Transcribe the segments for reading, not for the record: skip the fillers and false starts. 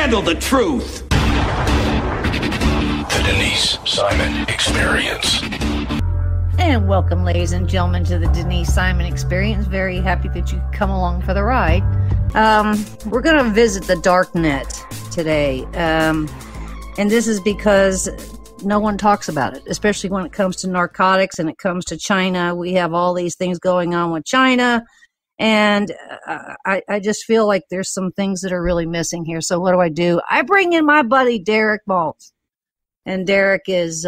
handle the truth. The Denise Simon Experience. And welcome, ladies and gentlemen, to the Denise Simon Experience. Very happy that you come along for the ride. We're going to visit the dark net today. And this is because no one talks about it, especially when it comes to narcotics and it comes to China. We have all these things going on with China. And I just feel like there's some things that are really missing here. So what do? I bring in my buddy, Derek Maltz. And Derek is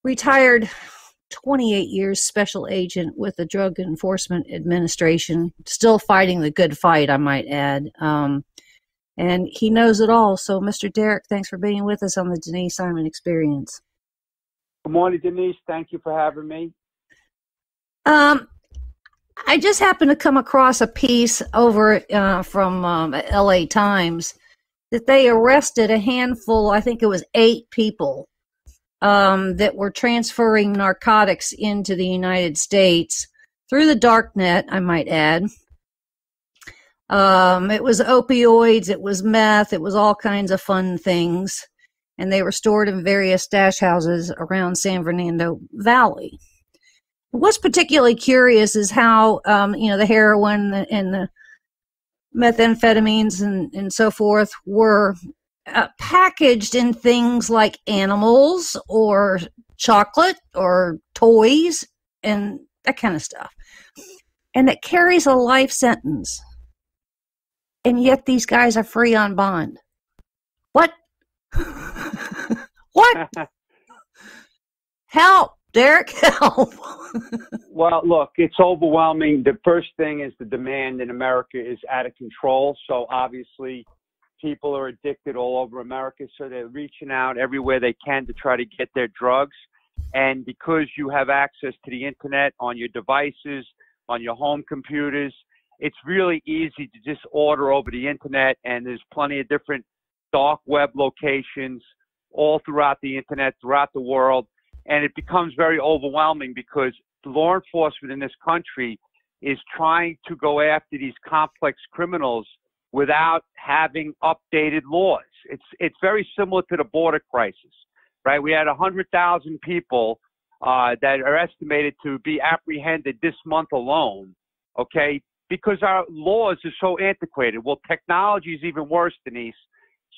retired 28 years special agent with the Drug Enforcement Administration, still fighting the good fight, I might add. And he knows it all. So, Mr. Derek, thanks for being with us on the Denise Simon Experience. Good morning, Denise. Thank you for having me. I just happened to come across a piece over from LA Times that they arrested a handful, I think it was 8 people, that were transferring narcotics into the United States through the dark net, I might add. It was opioids, it was meth, it was all kinds of fun things. And they were stored in various stash houses around San Fernando Valley. What's particularly curious is how, the heroin and the methamphetamines and so forth were packaged in things like animals or chocolate or toys and that kind of stuff. And it carries a life sentence. And yet these guys are free on bond. What? What? Help, Derek, help. Well, look, it's overwhelming. The first thing is the demand in America is out of control. So obviously people are addicted all over America. So they're reaching out everywhere they can to try to get their drugs. And because you have access to the internet on your devices, on your home computers, it's really easy to just order over the internet. And there's plenty of different dark web locations all throughout the internet, throughout the world. And it becomes very overwhelming because law enforcement in this country is trying to go after these complex criminals without having updated laws. It's very similar to the border crisis, right? We had 100,000 people that are estimated to be apprehended this month alone, okay, because our laws are so antiquated. Well, technology is even worse, Denise.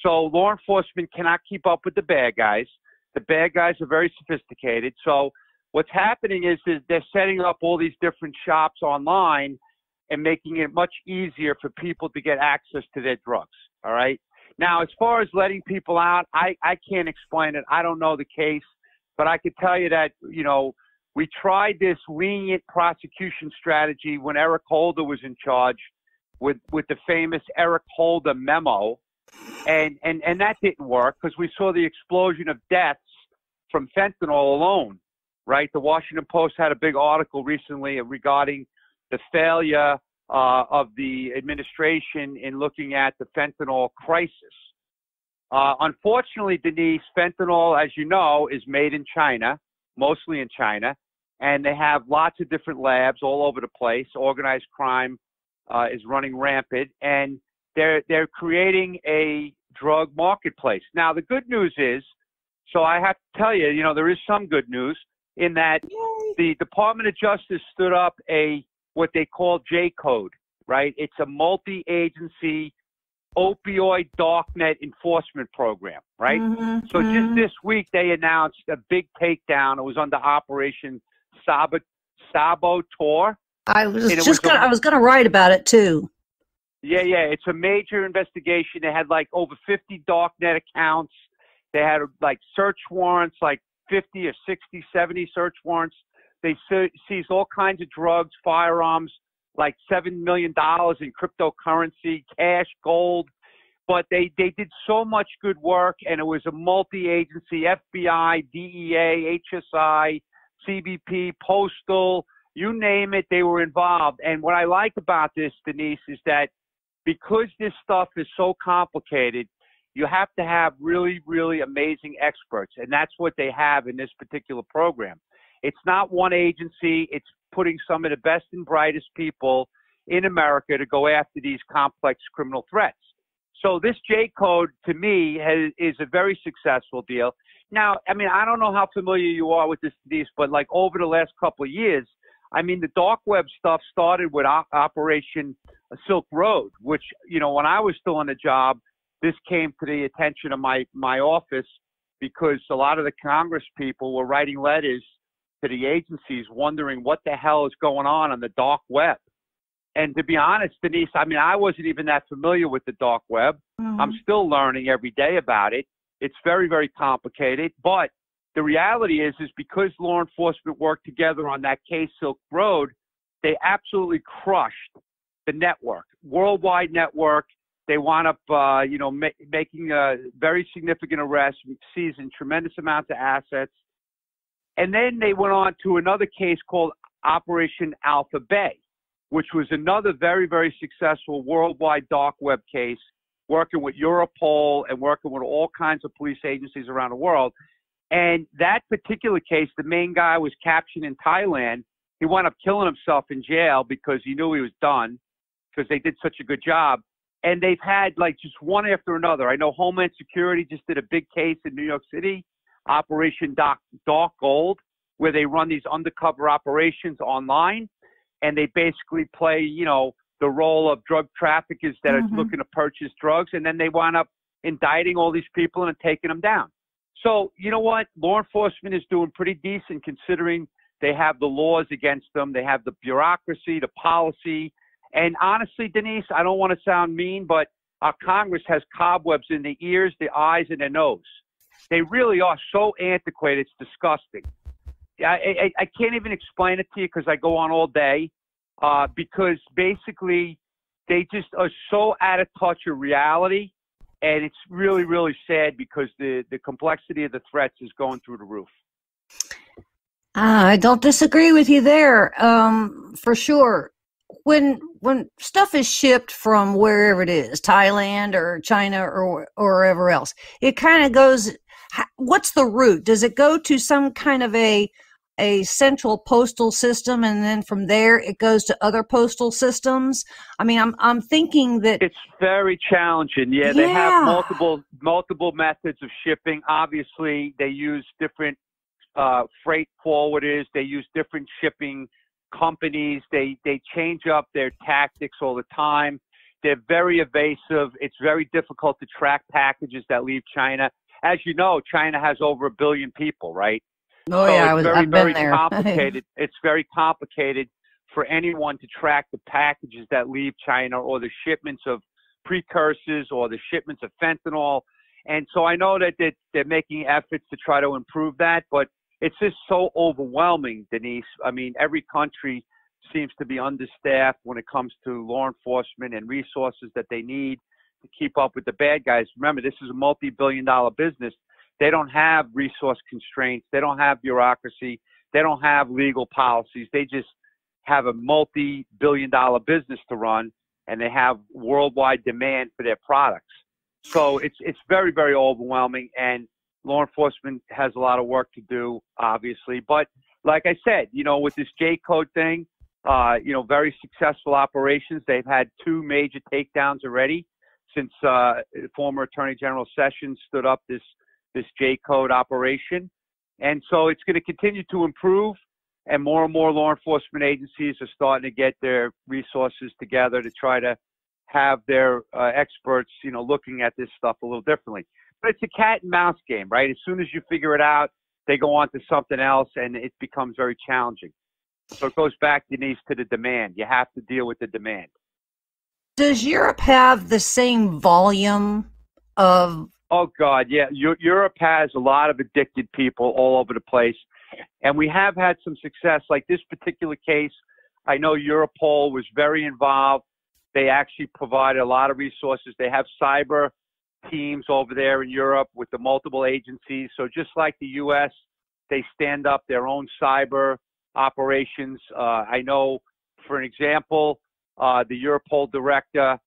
So law enforcement cannot keep up with the bad guys. The bad guys are very sophisticated. So what's happening is they're setting up all these different shops online and making it much easier for people to get access to their drugs. All right. Now, as far as letting people out, I can't explain it. I don't know the case, but I could tell you that, we tried this lenient prosecution strategy when Eric Holder was in charge with the famous Eric Holder memo. And that didn't work because we saw the explosion of deaths from fentanyl alone, right? The Washington Post had a big article recently regarding the failure of the administration in looking at the fentanyl crisis. Unfortunately, Denise, fentanyl, as you know, is made in China, mostly in China, and they have lots of different labs all over the place. Organized crime is running rampant, and they're creating a drug marketplace. Now, the good news is, so I have to tell you, there is some good news in that the Department of Justice stood up what they call J-Code, right? It's a multi-agency opioid darknet enforcement program, right? So just this week, they announced a big takedown. It was under Operation Saboteur. I was going to write about it too. Yeah. It's a major investigation. They had like over 50 darknet accounts. They had like search warrants, like 50 or 60, 70 search warrants. They seized all kinds of drugs, firearms, like $7 million in cryptocurrency, cash, gold. But they did so much good work, and it was a multi-agency, FBI, DEA, HSI, CBP, Postal, you name it, they were involved. And what I like about this, Denise, is that because this stuff is so complicated, you have to have really, really amazing experts. And that's what they have in this particular program. It's not one agency. It's putting some of the best and brightest people in America to go after these complex criminal threats. So this J code to me is a very successful deal. Now, I mean, I don't know how familiar you are with this, but like over the last couple of years, I mean, the dark web stuff started with Operation Silk Road, which, you know, when I was still on the job, this came to the attention of my office because a lot of the Congress people were writing letters to the agencies wondering what the hell is going on the dark web. And to be honest, Denise, I mean, I wasn't even that familiar with the dark web. Mm-hmm. I'm still learning every day about it. It's very, very complicated. But the reality is because law enforcement worked together on that case, Silk Road, they absolutely crushed the network, worldwide network. They wound up, making a very significant arrest, seizing tremendous amounts of assets. And then they went on to another case called Operation Alpha Bay, which was another very, very successful worldwide dark web case, working with Europol and working with all kinds of police agencies around the world. And that particular case, the main guy was captured in Thailand. He wound up killing himself in jail because he knew he was done because they did such a good job. And they've had like just one after another. I know Homeland Security just did a big case in New York City, Operation Dark Gold, where they run these undercover operations online. And they basically play, you know, the role of drug traffickers that are looking to purchase drugs. And then they wind up indicting all these people and taking them down. So, you know what? Law enforcement is doing pretty decent considering they have the laws against them. They have the bureaucracy, the policy. And honestly, Denise, I don't want to sound mean, but our Congress has cobwebs in the ears, the eyes, and the nose. They really are so antiquated. It's disgusting. I can't even explain it to you because I go on all day because basically they just are so out of touch of reality. And it's really, really sad because the complexity of the threats is going through the roof. I don't disagree with you there, for sure. When stuff is shipped from wherever it is, Thailand or China or wherever else, it kind of goes, what's the route? Does it go to some kind of a central postal system and then from there it goes to other postal systems? I mean, I'm thinking that it's very challenging. Yeah, they have multiple methods of shipping. Obviously, they use different freight forwarders. They use different shipping companies. They change up their tactics all the time. They're very evasive. It's very difficult to track packages that leave China. As you know, China has over 1 billion people, right? Oh, so yeah, I've been there. Complicated. It's very complicated for anyone to track the packages that leave China or the shipments of precursors or the shipments of fentanyl. And so I know that they're making efforts to try to improve that, but it's just so overwhelming, Denise. I mean, every country seems to be understaffed when it comes to law enforcement and resources that they need to keep up with the bad guys. Remember, this is a multi-billion-dollar business. They don't have resource constraints. They don't have bureaucracy. They don't have legal policies. They just have a multi-billion-dollar business to run, and they have worldwide demand for their products. So it's very, very overwhelming, and law enforcement has a lot of work to do, obviously. But like I said, you know, with this J code thing, very successful operations. They've had 2 major takedowns already since former Attorney General Sessions stood up this J code operation. And so it's going to continue to improve, and more law enforcement agencies are starting to get their resources together to try to have their experts, you know, looking at this stuff a little differently. But it's a cat and mouse game, right? As soon as you figure it out, they go on to something else, and it becomes very challenging. So it goes back, Denise, to the demand. You have to deal with the demand. Does Europe have the same volume of... Oh, God, yeah. Europe has a lot of addicted people all over the place. And we have had some success. Like this particular case, I know Europol was very involved. They actually provided a lot of resources. They have cyber teams over there in Europe with the multiple agencies. So just like the U.S., they stand up their own cyber operations. I know, for an example, the Europol director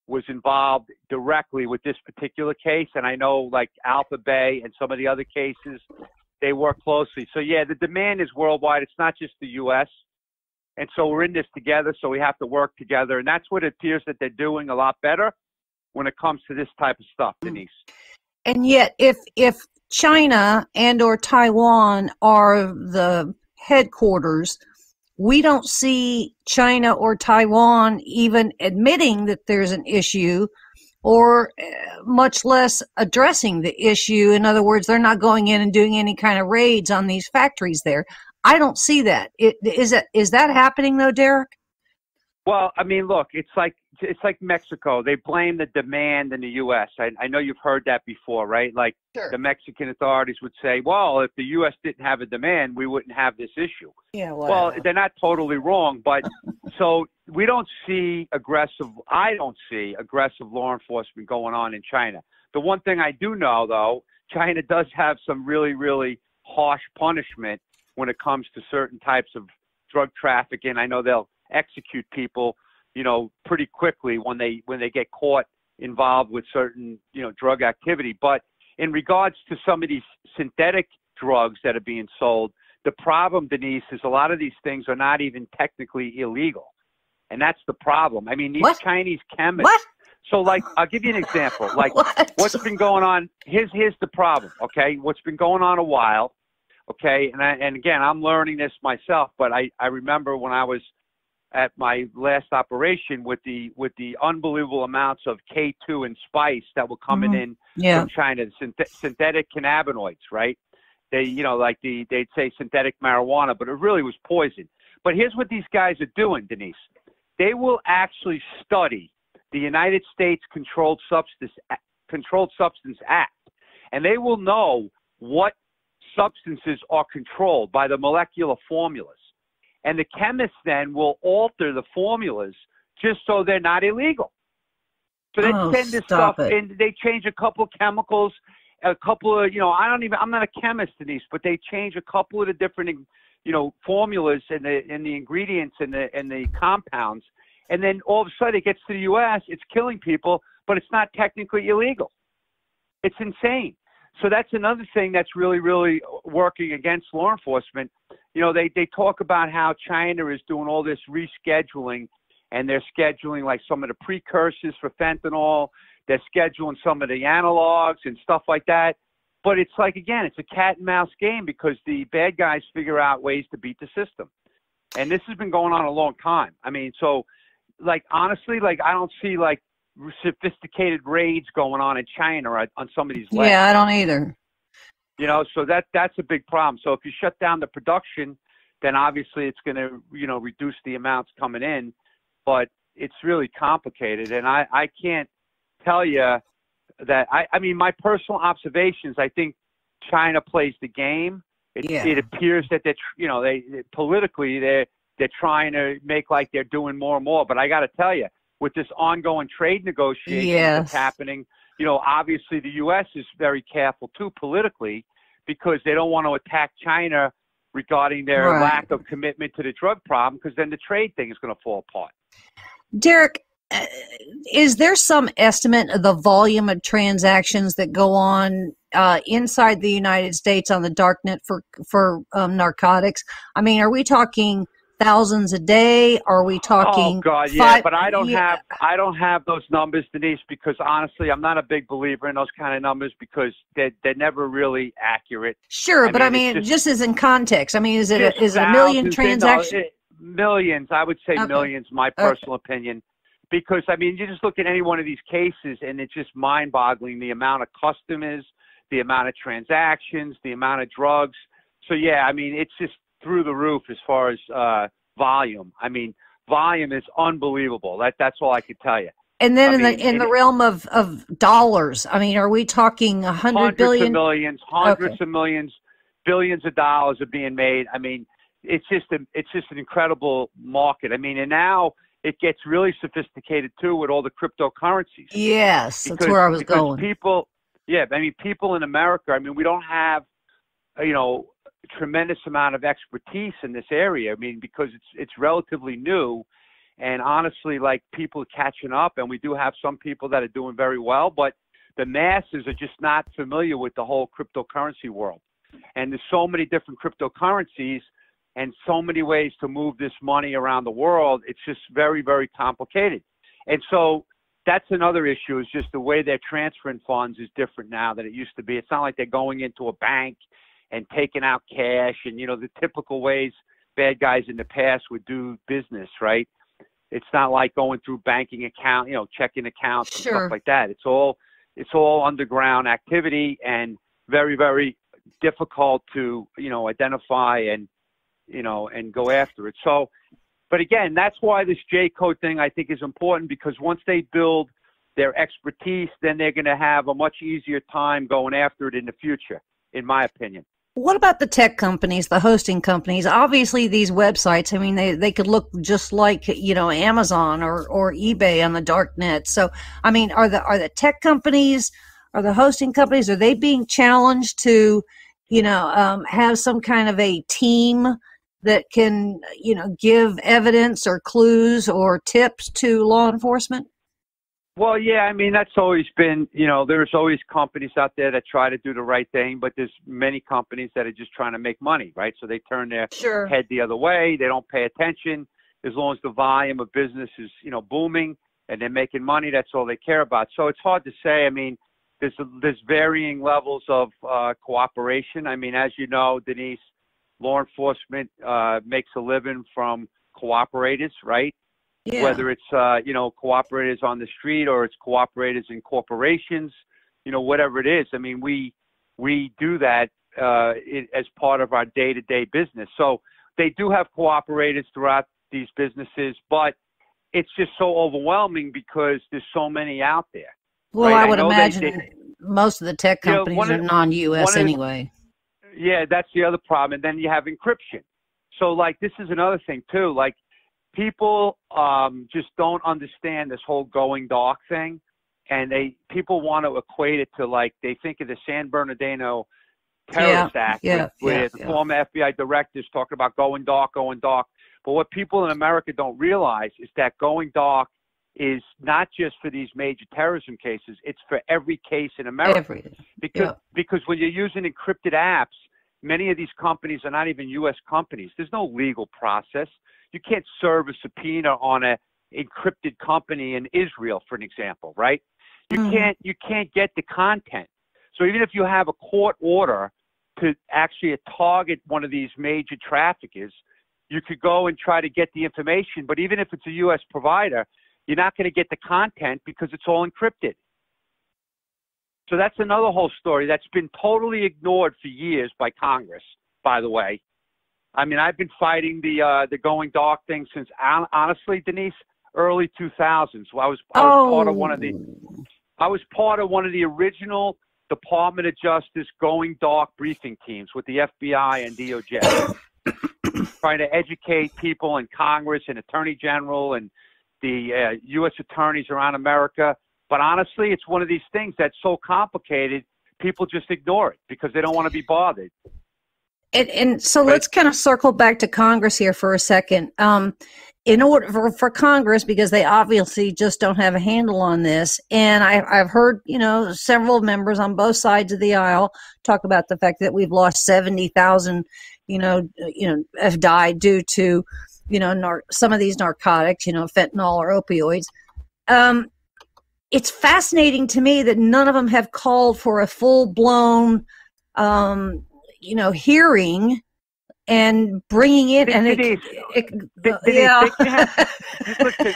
was involved directly with this particular case. And I know like Alpha Bay and some of the other cases, they work closely. So yeah, the demand is worldwide. It's not just the U.S. And so we're in this together. So we have to work together. And that's what it appears that they're doing a lot better. when it comes to this type of stuff, Denise. And yet, if China and or Taiwan are the headquarters, we don't see China or Taiwan even admitting that there's an issue, or much less addressing the issue. In other words, they're not going in and doing any kind of raids on these factories there. I don't see that. Is that happening though, Derek? Well, I mean, look, it's like Mexico. They blame the demand in the U.S. I know you've heard that before, right? Like Sure. The Mexican authorities would say, well, if the U.S. didn't have a demand, we wouldn't have this issue. Yeah. Well, they're not totally wrong, but so I don't see aggressive law enforcement going on in China. The one thing I do know, though, China does have some really, really harsh punishment when it comes to certain types of drug trafficking. I know they'll execute people, pretty quickly when they get caught involved with certain, drug activity. But in regards to some of these synthetic drugs that are being sold, the problem, Denise, is a lot of these things are not even technically illegal. And that's the problem. I mean, these Chinese chemists. What? So, like, I'll give you an example. Like, what's been going on? Here's the problem, okay? What's been going on a while, okay? And again, I'm learning this myself, but I remember when I was at my last operation with the unbelievable amounts of K2 and spice that were coming in from China, synthetic cannabinoids, right? They, they'd say synthetic marijuana, but it really was poison. But here's what these guys are doing, Denise. They will actually study the United States Controlled Substance Act, and they will know what substances are controlled by the molecular formulas. And the chemists then will alter the formulas just so they're not illegal. So they send this stuff in, they change a couple of chemicals, a couple of, I'm not a chemist, Denise, but they change a couple of the different, formulas and the ingredients and the compounds. And then all of a sudden it gets to the U.S., it's killing people, but it's not technically illegal. It's insane. So that's another thing that's really, really working against law enforcement. They talk about how China is doing all this rescheduling, and they're scheduling like some of the precursors for fentanyl. They're scheduling some of the analogs and stuff like that. But it's like, again, it's a cat and mouse game because the bad guys figure out ways to beat the system. And this has been going on a long time. I mean, so like, honestly, like I don't see like sophisticated raids going on in China or on some of these labs. Yeah, I don't either. So that's a big problem. So if you shut down the production, then obviously it's going to, reduce the amounts coming in. But it's really complicated. And I can't tell you that. I mean, my personal observations, I think China plays the game. It appears that politically they're trying to make like they're doing more and more. But I got to tell you, with this ongoing trade negotiation that's happening, obviously the U.S. is very careful too politically because they don't want to attack China regarding their lack of commitment to the drug problem, because then the trade thing is going to fall apart. Derek, is there some estimate of the volume of transactions that go on inside the United States on the darknet for narcotics? I mean, are we talking thousands a day? Are we talking? Oh God, yeah, but I don't have those numbers, Denise, because honestly, I'm not a big believer in those kind of numbers because they're never really accurate. Sure, but I mean, just as in context, I mean, is it a million transactions? Millions, I would say millions. My personal opinion, because I mean, you just look at any one of these cases, and it's just mind-boggling the amount of customers, the amount of transactions, the amount of drugs. So yeah, I mean, it's just through the roof as far as volume. I mean, volume is unbelievable. That's all I could tell you. And then in the realm of dollars, I mean, are we talking 100 billion? Of millions, hundreds of millions, billions of dollars are being made. I mean, it's just an incredible market. I mean, and now it gets really sophisticated too with all the cryptocurrencies. Yes, that's where I was going. People in America, I mean, we don't have, tremendous amount of expertise in this area. I mean, because it's relatively new, and honestly, like people are catching up, and we do have some people that are doing very well, but the masses are just not familiar with the whole cryptocurrency world. And there's so many different cryptocurrencies and so many ways to move this money around the world. It's just very, very complicated. And so that's another issue, is just the way they're transferring funds is different now than it used to be. It's not like they're going into a bank and taking out cash and, the typical ways bad guys in the past would do business, right? It's not like going through banking account, checking accounts and stuff like that. It's all underground activity and very, very difficult to, identify and go after it. So, but again, that's why this J code thing I think is important, because once they build their expertise, then they're going to have a much easier time going after it in the future, in my opinion. What about the tech companies, the hosting companies? Obviously, these websites, I mean, they could look just like, Amazon or eBay on the dark net. So, I mean, are the tech companies, are the hosting companies, are they being challenged to, have some kind of a team that can, give evidence or clues or tips to law enforcement? Well, yeah, I mean, that's always been, there's always companies out there that try to do the right thing, but there's many companies that are just trying to make money, right? So they turn their head the other way. They don't pay attention. As long as the volume of business is, booming and they're making money, that's all they care about. So it's hard to say. I mean, there's varying levels of cooperation. I mean, as you know, Denise, law enforcement makes a living from cooperators, right? Yeah. Whether it's, cooperators on the street or it's cooperators in corporations, whatever it is. I mean, we do that as part of our day-to-day business. So they do have cooperators throughout these businesses, but it's just so overwhelming because there's so many out there. Well, right? I would imagine most of the tech companies are non-U.S. anyway. Yeah, that's the other problem. And then you have encryption. So, this is another thing, too. People just don't understand this whole going dark thing, and people want to equate it to they think of the San Bernardino Terrorist Act, where the former FBI directors talking about going dark. But what people in America don't realize is that going dark is not just for these major terrorism cases; it's for every case in America. Because when you're using encrypted apps, many of these companies are not even U.S. companies. There's no legal process. You can't serve a subpoena on an encrypted company in Israel, for an example, right? You can't get the content. So even if you have a court order to actually target one of these major traffickers, you could go and try to get the information. But even if it's a U.S. provider, you're not going to get the content because it's all encrypted. So that's another whole story that's been totally ignored for years by Congress, by the way. I mean, I've been fighting the going dark thing since, honestly, Denise, early 2000s. So I was part of one of the original Department of Justice going dark briefing teams with the FBI and DOJ, trying to educate people in Congress and Attorney General and the U.S. attorneys around America. But honestly, it's one of these things that's so complicated, people just ignore it because they don't want to be bothered. And so let's kind of circle back to Congress here for a second. In order for Congress, because they obviously just don't have a handle on this, and I've heard, several members on both sides of the aisle talk about the fact that we've lost 70,000, have died due to, some of these narcotics, fentanyl or opioids. It's fascinating to me that none of them have called for a full-blown hearing and bringing it. And Denise,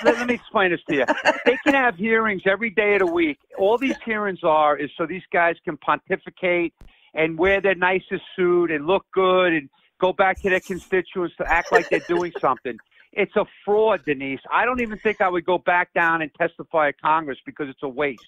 let me explain this to you. They can have hearings every day of the week. All these hearings is so these guys can pontificate and wear their nicest suit and look good and go back to their constituents to act like they're doing something. It's a fraud, Denise. I don't even think I would go back down and testify at Congress because it's a waste.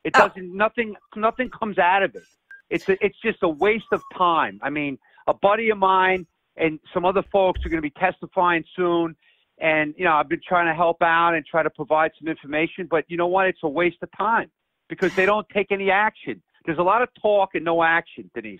It doesn't. Nothing comes out of it. It's just a waste of time. I mean, a buddy of mine and some other folks are going to be testifying soon. And, I've been trying to help out and try to provide some information. But you know what? It's a waste of time because they don't take any action. There's a lot of talk and no action, Denise.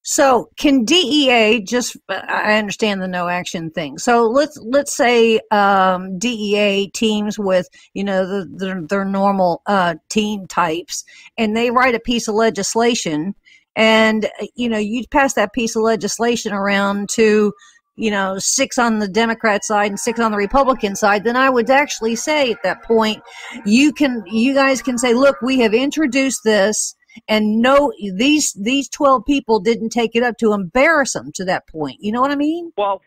So can DEA I understand the no action thing. So let's say DEA teams with, their normal team types, and they write a piece of legislation, and, you'd pass that piece of legislation around to, 6 on the Democrat side and 6 on the Republican side, then I would actually say at that point, you guys can say, look, we have introduced this, and no, these 12 people didn't take it up to embarrass them to that point. You know what I mean? Well,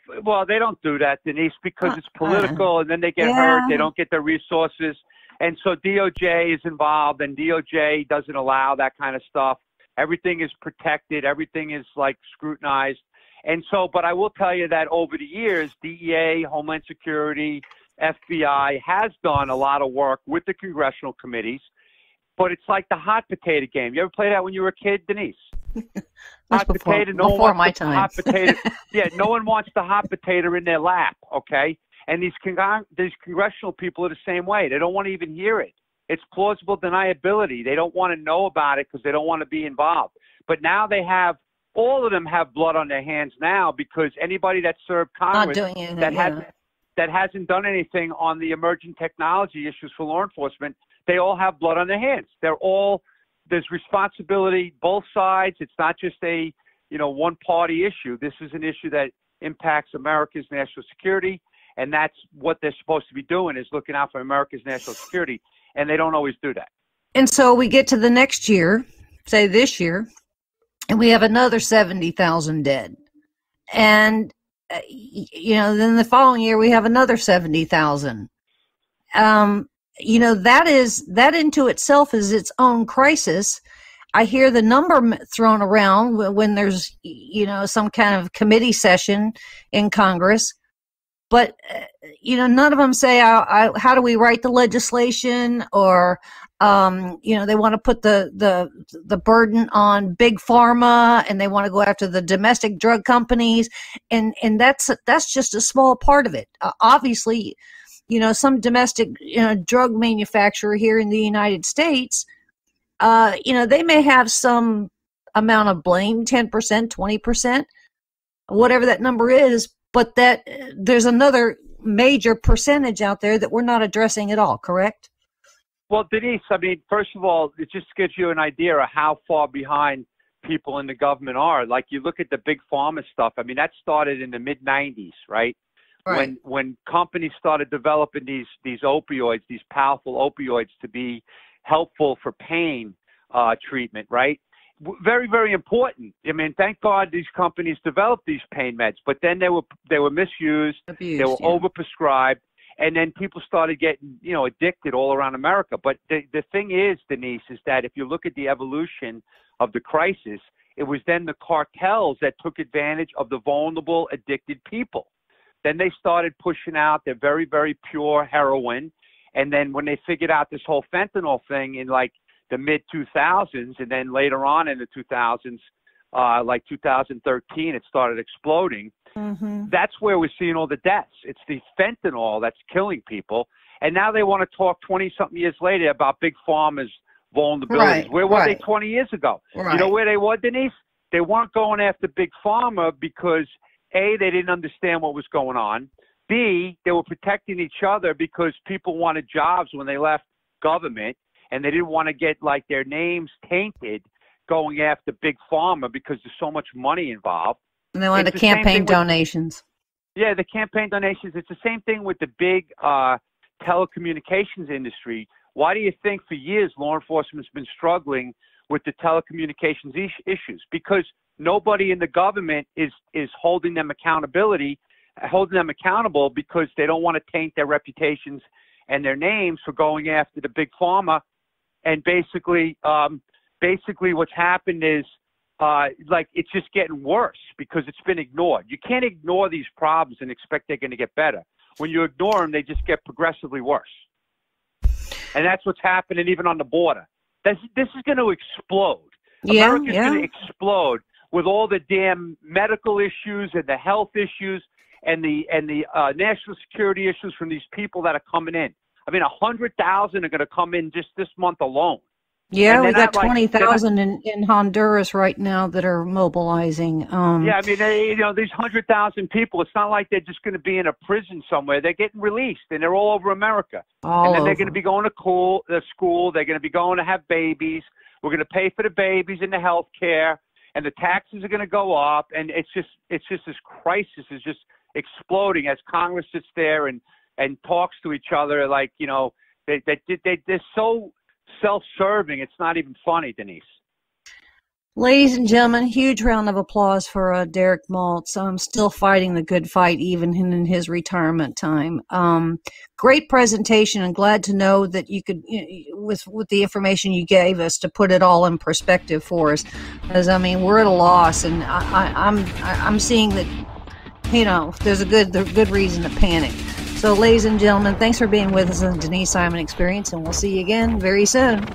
they don't do that, Denise, because it's political, and then they get hurt. They don't get their resources. And so DOJ is involved, and DOJ doesn't allow that kind of stuff. Everything is protected. Everything is like scrutinized. And so, but I will tell you that over the years, DEA, Homeland Security, FBI has done a lot of work with the congressional committees. But it's like the hot potato game. You ever play that when you were a kid, Denise? Hot potato. No one wants the hot potato. Yeah, no one wants the hot potato in their lap. Okay, and these congressional people are the same way. They don't want to even hear it. It's plausible deniability. They don't want to know about it because they don't want to be involved. But now all of them have blood on their hands now, because anybody that served Congress that hasn't done anything on the emerging technology issues for law enforcement, they all have blood on their hands. There's responsibility, both sides. It's not just a, one party issue. This is an issue that impacts America's national security. And that's what they're supposed to be doing, is looking out for America's national security. And they don't always do that. And so we get to the next year, say this year, and we have another 70,000 dead. And, then the following year we have another 70,000. That into itself is its own crisis. I hear the number thrown around when there's, some kind of committee session in Congress. But, none of them say, how do we write the legislation? Or, they want to put the burden on big pharma, and they want to go after the domestic drug companies. And that's just a small part of it. Obviously, some domestic, drug manufacturer here in the United States, they may have some amount of blame, 10%, 20%, whatever that number is, but that there's another major percentage out there that we're not addressing at all, correct? Well, Denise, first of all, it just gives you an idea of how far behind people in the government are. Like, you look at the big pharma stuff. That started in the mid-'90s, right? Right. When companies started developing these opioids, these powerful opioids, to be helpful for pain treatment, right? Very, very important. Thank God these companies developed these pain meds, but then they were misused, they were overprescribed, and then people started getting addicted all around America. But the thing is, Denise, is that if you look at the evolution of the crisis, it was then the cartels that took advantage of the vulnerable, addicted people. Then they started pushing out their very, very pure heroin. And then when they figured out this whole fentanyl thing in like the mid-2000s, and then later on in the 2000s, like 2013, it started exploding. Mm-hmm. That's where we're seeing all the deaths. It's the fentanyl that's killing people. And now they want to talk 20-something years later about big pharma's vulnerabilities. Right, where were they 20 years ago? Right. You know where they were, Denise? They weren't going after big pharma because A, they didn't understand what was going on. B, they were protecting each other because people wanted jobs when they left government, and they didn't want to get like their names tainted going after big pharma because there's so much money involved. And they wanted the campaign donations. Yeah, the campaign donations. It's the same thing with the big telecommunications industry. Why do you think for years law enforcement's been struggling with the telecommunications issues? Because nobody in the government is holding them accountable because they don't want to taint their reputations and their names for going after the big pharma. And basically what's happened is it's just getting worse because it's been ignored. You can't ignore these problems and expect they're going to get better. When you ignore them, they just get progressively worse. And that's what's happening even on the border. This is going to explode. America's going to explode with all the damn medical issues and the health issues and the national security issues from these people that are coming in. 100,000 are going to come in just this month alone. Yeah, we got 20,000 in Honduras right now that are mobilizing. These 100,000 people, it's not like they're just going to be in a prison somewhere. They're getting released, and they're all over America. They're going to be going to school. They're going to be going to have babies. We're going to pay for the babies and the health care, and the taxes are going to go up. And it's just this crisis is just exploding as Congress sits there and talks to each other like, you know, they're so self-serving. It's not even funny, Denise. Ladies and gentlemen, huge round of applause for Derek Maltz. Still fighting the good fight even in his retirement time. Great presentation, and glad to know that you could, with the information you gave us, to put it all in perspective for us. Because I mean, we're at a loss, and I'm seeing that, you know, there's a good reason to panic. So, ladies and gentlemen, thanks for being with us on the Denise Simon Experience, and we'll see you again very soon.